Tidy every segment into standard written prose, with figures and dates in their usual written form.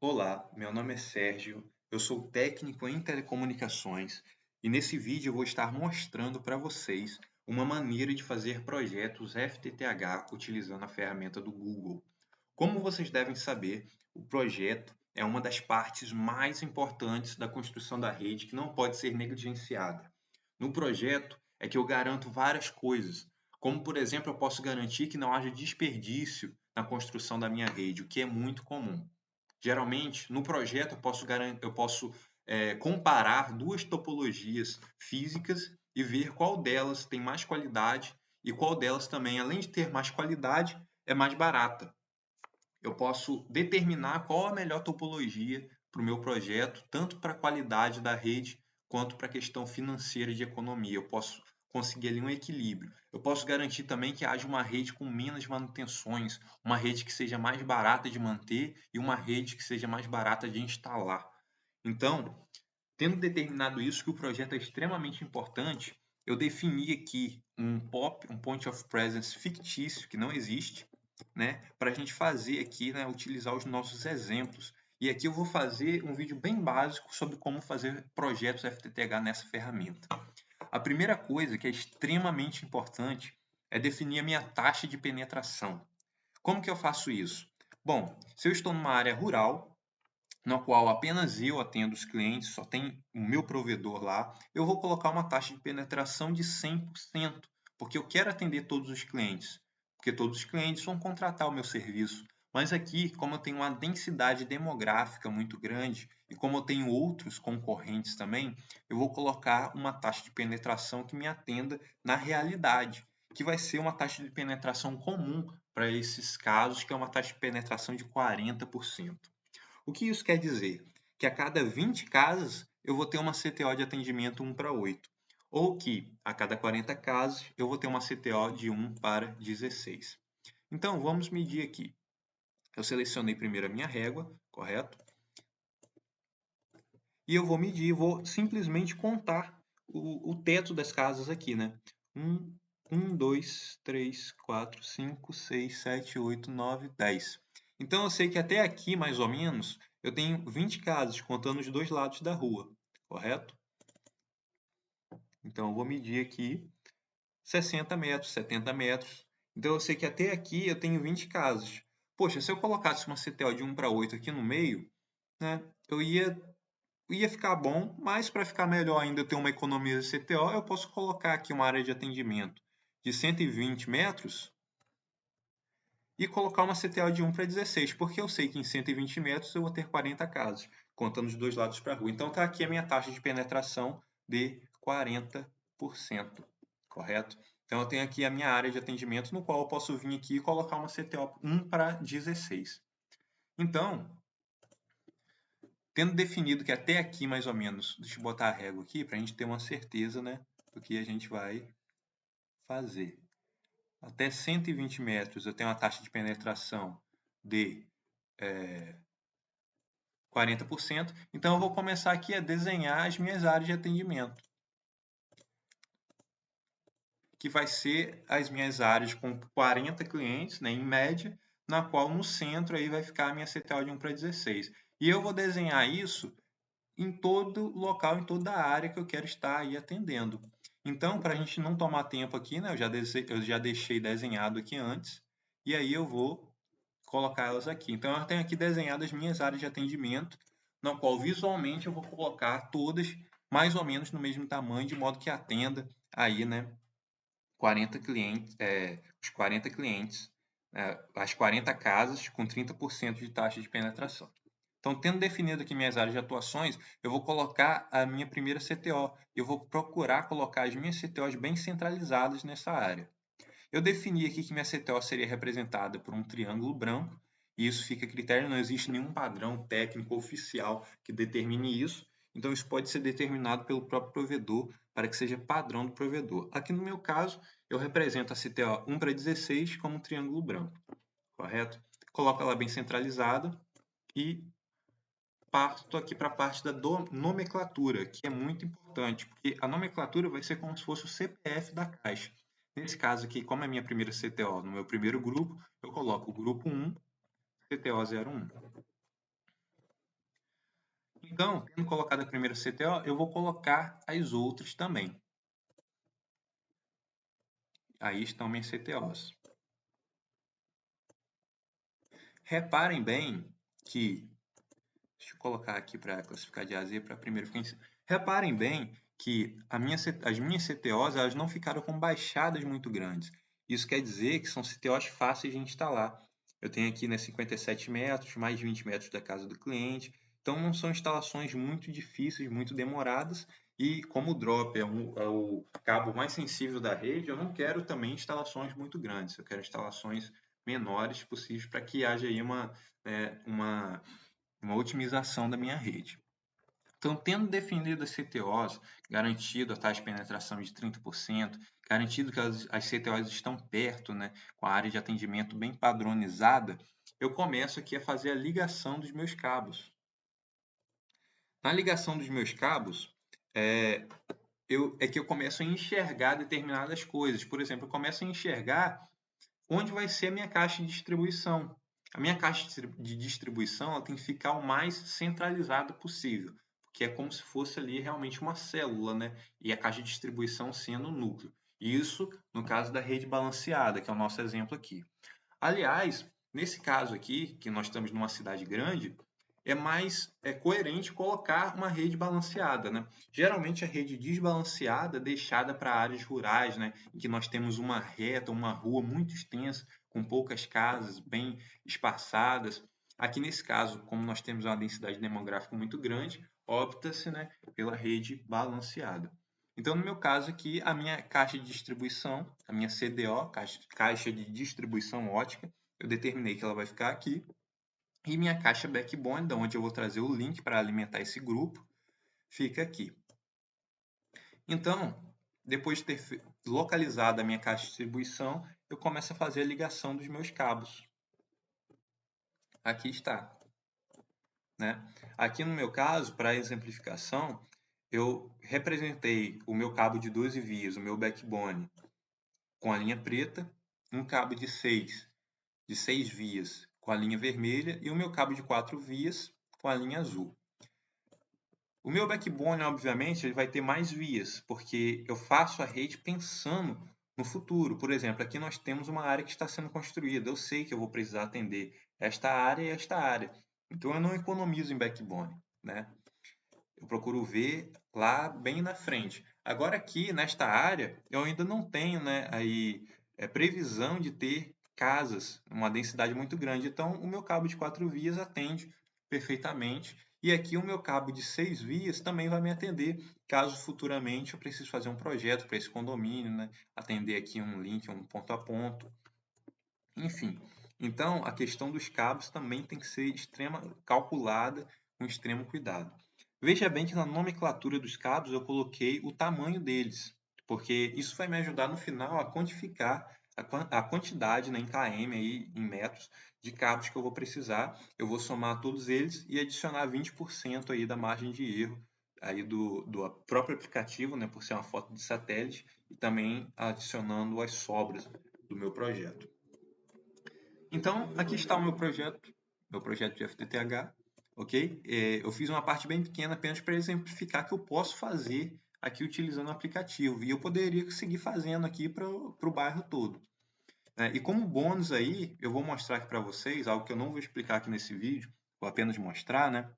Olá, meu nome é Sérgio, eu sou técnico em telecomunicações e nesse vídeo eu vou estar mostrando para vocês uma maneira de fazer projetos FTTH utilizando a ferramenta do Google. Como vocês devem saber, o projeto é uma das partes mais importantes da construção da rede que não pode ser negligenciada. No projeto é que eu garanto várias coisas, como por exemplo, eu posso garantir que não haja desperdício na construção da minha rede, o que é muito comum. Geralmente, no projeto, eu posso comparar duas topologias físicas e ver qual delas tem mais qualidade e qual delas também, além de ter mais qualidade, é mais barata. Eu posso determinar qual a melhor topologia para o meu projeto, tanto para a qualidade da rede quanto para a questão financeira de economia. Eu posso conseguir ali um equilíbrio. Eu posso garantir também que haja uma rede com menos manutenções, uma rede que seja mais barata de manter e uma rede que seja mais barata de instalar. Então, tendo determinado isso, que o projeto é extremamente importante, eu defini aqui um POP, um Point of Presence fictício, que não existe, né, para a gente fazer aqui, né, utilizar os nossos exemplos. E aqui eu vou fazer um vídeo bem básico sobre como fazer projetos FTTH nessa ferramenta. A primeira coisa que é extremamente importante é definir a minha taxa de penetração. Como que eu faço isso? Bom, se eu estou numa área rural, na qual apenas eu atendo os clientes, só tem o meu provedor lá, eu vou colocar uma taxa de penetração de 100%, porque eu quero atender todos os clientes, porque todos os clientes vão contratar o meu serviço. Mas aqui, como eu tenho uma densidade demográfica muito grande e como eu tenho outros concorrentes também, eu vou colocar uma taxa de penetração que me atenda na realidade, que vai ser uma taxa de penetração comum para esses casos, que é uma taxa de penetração de 40%. O que isso quer dizer? Que a cada 20 casas eu vou ter uma CTO de atendimento 1 para 8. Ou que a cada 40 casas eu vou ter uma CTO de 1 para 16. Então vamos medir aqui. Eu selecionei primeiro a minha régua, correto? E eu vou medir, vou simplesmente contar o teto das casas aqui, né? 1, 2, 3, 4, 5, 6, 7, 8, 9, 10. Então eu sei que até aqui, mais ou menos, eu tenho 20 casas, contando os dois lados da rua, correto? Então eu vou medir aqui 60 metros, 70 metros. Então eu sei que até aqui eu tenho 20 casas. Poxa, se eu colocasse uma CTO de 1 para 8 aqui no meio, né, eu ia ficar bom, mas para ficar melhor ainda, eu ter uma economia de CTO, eu posso colocar aqui uma área de atendimento de 120 metros e colocar uma CTO de 1 para 16, porque eu sei que em 120 metros eu vou ter 40 casas, contando os dois lados para a rua. Então está aqui a minha taxa de penetração de 40%, correto? Então eu tenho aqui a minha área de atendimento, no qual eu posso vir aqui e colocar uma CTO 1 para 16. Então, tendo definido que até aqui, mais ou menos, deixa eu botar a régua aqui para a gente ter uma certeza, né, do que a gente vai fazer. Até 120 metros eu tenho uma taxa de penetração de 40%. Então eu vou começar aqui a desenhar as minhas áreas de atendimento, que vai ser as minhas áreas com 40 clientes, né, em média, na qual no centro aí vai ficar a minha CTO de 1 para 16. E eu vou desenhar isso em todo local, em toda a área que eu quero estar aí atendendo. Então, para a gente não tomar tempo aqui, né, eu já deixei desenhado aqui antes, e aí eu vou colocar elas aqui. Então, eu tenho aqui desenhado as minhas áreas de atendimento, na qual visualmente eu vou colocar todas mais ou menos no mesmo tamanho, de modo que atenda aí, né, 40 clientes, os 40 clientes, as 40 casas com 30% de taxa de penetração. Então, tendo definido aqui minhas áreas de atuações, eu vou colocar a minha primeira CTO. Eu vou procurar colocar as minhas CTOs bem centralizadas nessa área. Eu defini aqui que minha CTO seria representada por um triângulo branco, e isso fica a critério, não existe nenhum padrão técnico oficial que determine isso, então isso pode ser determinado pelo próprio provedor para que seja padrão do provedor. Aqui no meu caso, eu represento a CTO 1 para 16 como um triângulo branco, correto? Coloco ela bem centralizada e parto aqui para a parte da nomenclatura, que é muito importante, porque a nomenclatura vai ser como se fosse o CPF da caixa. Nesse caso aqui, como é a minha primeira CTO, no meu primeiro grupo, eu coloco o grupo 1, CTO 01. Então, tendo colocado a primeira CTO, eu vou colocar as outras também. Aí estão minhas CTOs. Reparem bem que... Deixa eu colocar aqui para classificar de A a Z para primeiro ficar em cima. Reparem bem que as minhas CTOs elas não ficaram com baixadas muito grandes. Isso quer dizer que são CTOs fáceis de instalar. Eu tenho aqui, né, 57 metros, mais 20 metros da casa do cliente. Então, não são instalações muito difíceis, muito demoradas. E como o drop é o cabo mais sensível da rede, eu não quero também instalações muito grandes. Eu quero instalações menores possíveis para que haja aí uma otimização da minha rede. Então, tendo definido as CTOs, garantido a taxa de penetração de 30%, garantido que as CTOs estão perto, né, com a área de atendimento bem padronizada, eu começo aqui a fazer a ligação dos meus cabos. Na ligação dos meus cabos, que eu começo a enxergar determinadas coisas. Por exemplo, eu começo a enxergar onde vai ser a minha caixa de distribuição. A minha caixa de distribuição ela tem que ficar o mais centralizada possível, porque é como se fosse ali realmente uma célula, né? E a caixa de distribuição sendo o núcleo. Isso no caso da rede balanceada, que é o nosso exemplo aqui. Aliás, nesse caso aqui, que nós estamos numa cidade grande, é mais coerente colocar uma rede balanceada, né? Geralmente a rede desbalanceada é deixada para áreas rurais, né? Em que nós temos uma reta, uma rua muito extensa, com poucas casas bem espaçadas. Aqui nesse caso, como nós temos uma densidade demográfica muito grande, opta-se, né, pela rede balanceada. Então, no meu caso aqui, a minha caixa de distribuição, a minha CDO, caixa de distribuição ótica, eu determinei que ela vai ficar aqui. E minha caixa backbone, da onde eu vou trazer o link para alimentar esse grupo, fica aqui. Então, depois de ter localizado a minha caixa de distribuição, eu começo a fazer a ligação dos meus cabos. Aqui está. Né? Aqui no meu caso, para exemplificação, eu representei o meu cabo de 12 vias, o meu backbone, com a linha preta, um cabo de 6 vias com a linha vermelha e o meu cabo de 4 vias com a linha azul. O meu backbone, obviamente, ele vai ter mais vias, porque eu faço a rede pensando no futuro. Por exemplo, aqui nós temos uma área que está sendo construída. Eu sei que eu vou precisar atender esta área e esta área. Então, eu não economizo em backbone, né? Eu procuro ver lá bem na frente. Agora aqui, nesta área, eu ainda não tenho, né, previsão de ter casas, uma densidade muito grande. Então, o meu cabo de 4 vias atende perfeitamente. E aqui o meu cabo de 6 vias também vai me atender, caso futuramente eu precise fazer um projeto para esse condomínio, né? Atender aqui um link, um ponto a ponto. Enfim, então a questão dos cabos também tem que ser calculada com extremo cuidado. Veja bem que na nomenclatura dos cabos eu coloquei o tamanho deles, porque isso vai me ajudar no final a quantificar a quantidade, né, em km, aí, em metros, de cabos que eu vou precisar. Eu vou somar todos eles e adicionar 20% aí da margem de erro aí do próprio aplicativo, né, por ser uma foto de satélite, e também adicionando as sobras do meu projeto. Então, aqui está o meu projeto de FTTH, ok? Eu fiz uma parte bem pequena apenas para exemplificar que eu posso fazer aqui utilizando o aplicativo. E eu poderia seguir fazendo aqui para o bairro todo. E como bônus aí, eu vou mostrar aqui para vocês, algo que eu não vou explicar aqui nesse vídeo, vou apenas mostrar, né?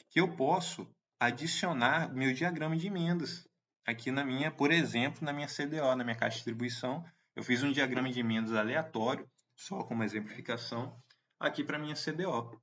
Que eu posso adicionar meu diagrama de emendas aqui na minha, por exemplo, na minha CDO, na minha caixa de distribuição. Eu fiz um diagrama de emendas aleatório, só como exemplificação, aqui para minha CDO,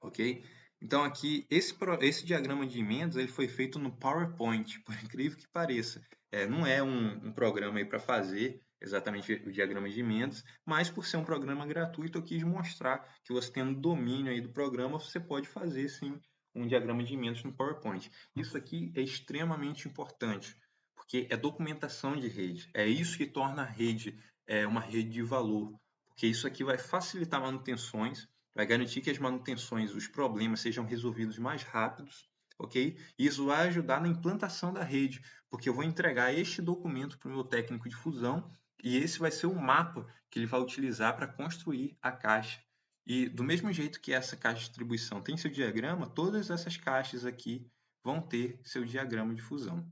ok? Então aqui, esse diagrama de emendas ele foi feito no PowerPoint, por incrível que pareça. Não é um programa para fazer exatamente o diagrama de emendas, mas por ser um programa gratuito, eu quis mostrar que você tendo domínio aí do programa, você pode fazer sim um diagrama de emendas no PowerPoint. Isso aqui é extremamente importante, porque é documentação de rede. É isso que torna a rede uma rede de valor, porque isso aqui vai facilitar manutenções, vai garantir que as manutenções, os problemas sejam resolvidos mais rápidos, ok? E isso vai ajudar na implantação da rede, porque eu vou entregar este documento para o meu técnico de fusão e esse vai ser o mapa que ele vai utilizar para construir a caixa E do mesmo jeito que essa caixa de distribuição tem seu diagrama, todas essas caixas aqui vão ter seu diagrama de fusão,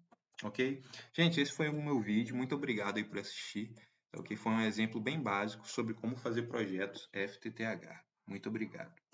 ok? Gente, esse foi o meu vídeo, muito obrigado aí por assistir, ok? Foi um exemplo bem básico sobre como fazer projetos FTTH. Muito obrigado.